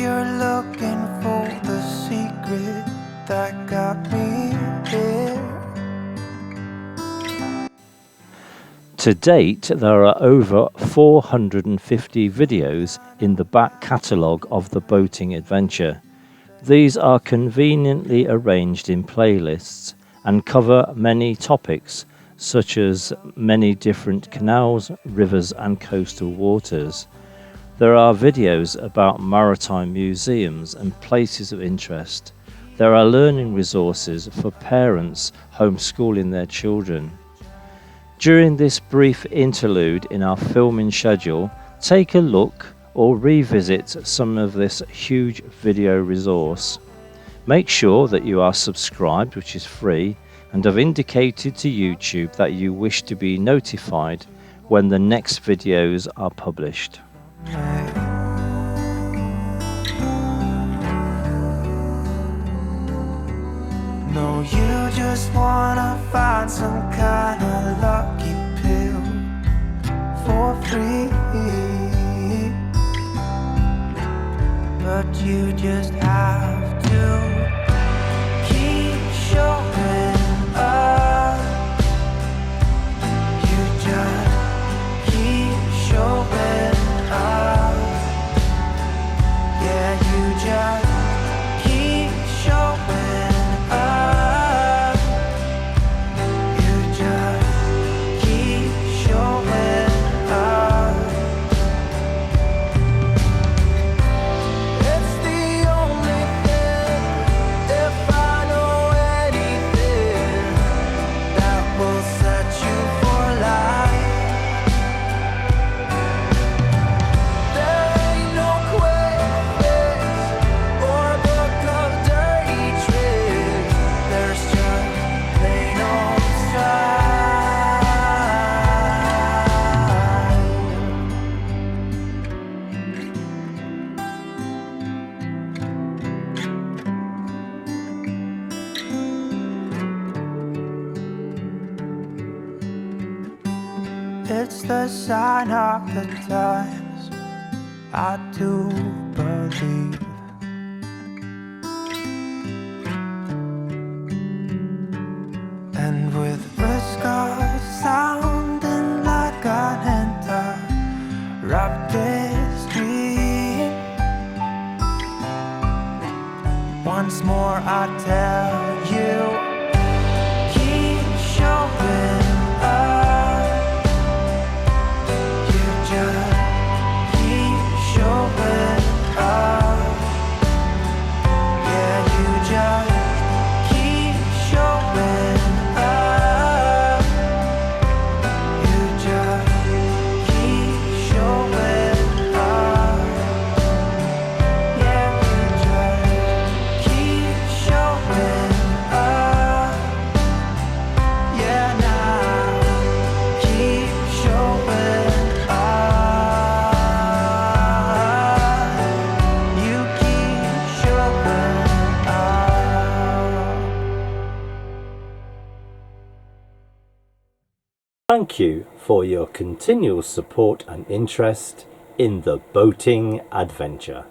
you're looking for the secret that got me here. To date, there are over 450 videos in the back catalogue of the boating adventure. These are conveniently arranged in playlists and cover many topics, such as many different canals, rivers and coastal waters. There are videos about maritime museums and places of interest. There are learning resources for parents homeschooling their children. During this brief interlude in our filming schedule, take a look or revisit some of this huge video resource. Make sure that you are subscribed, which is free, and have indicated to YouTube that you wish to be notified when the next videos are published. No, you just wanna find some kind of lucky pill for free, but you just have to keep showing up. You just keep showing up. Yeah, you just keep showing up. You just keep showing up. It's the only thing, if I know anything, that will set you for life. There ain't no quick fix or book of dirty tricks. There's just plain old strife. It's the sign of the times, I do believe. And with risk of sounding like an interrupted dream, once more I tell you, keep showing up. You just keep showing up. Yeah, you just keep showing up. You just keep showing up. Yeah, you just keep showing up. Yeah, now keep showing up. You keep showing up. Thank you for your continual support and interest in the boating adventure.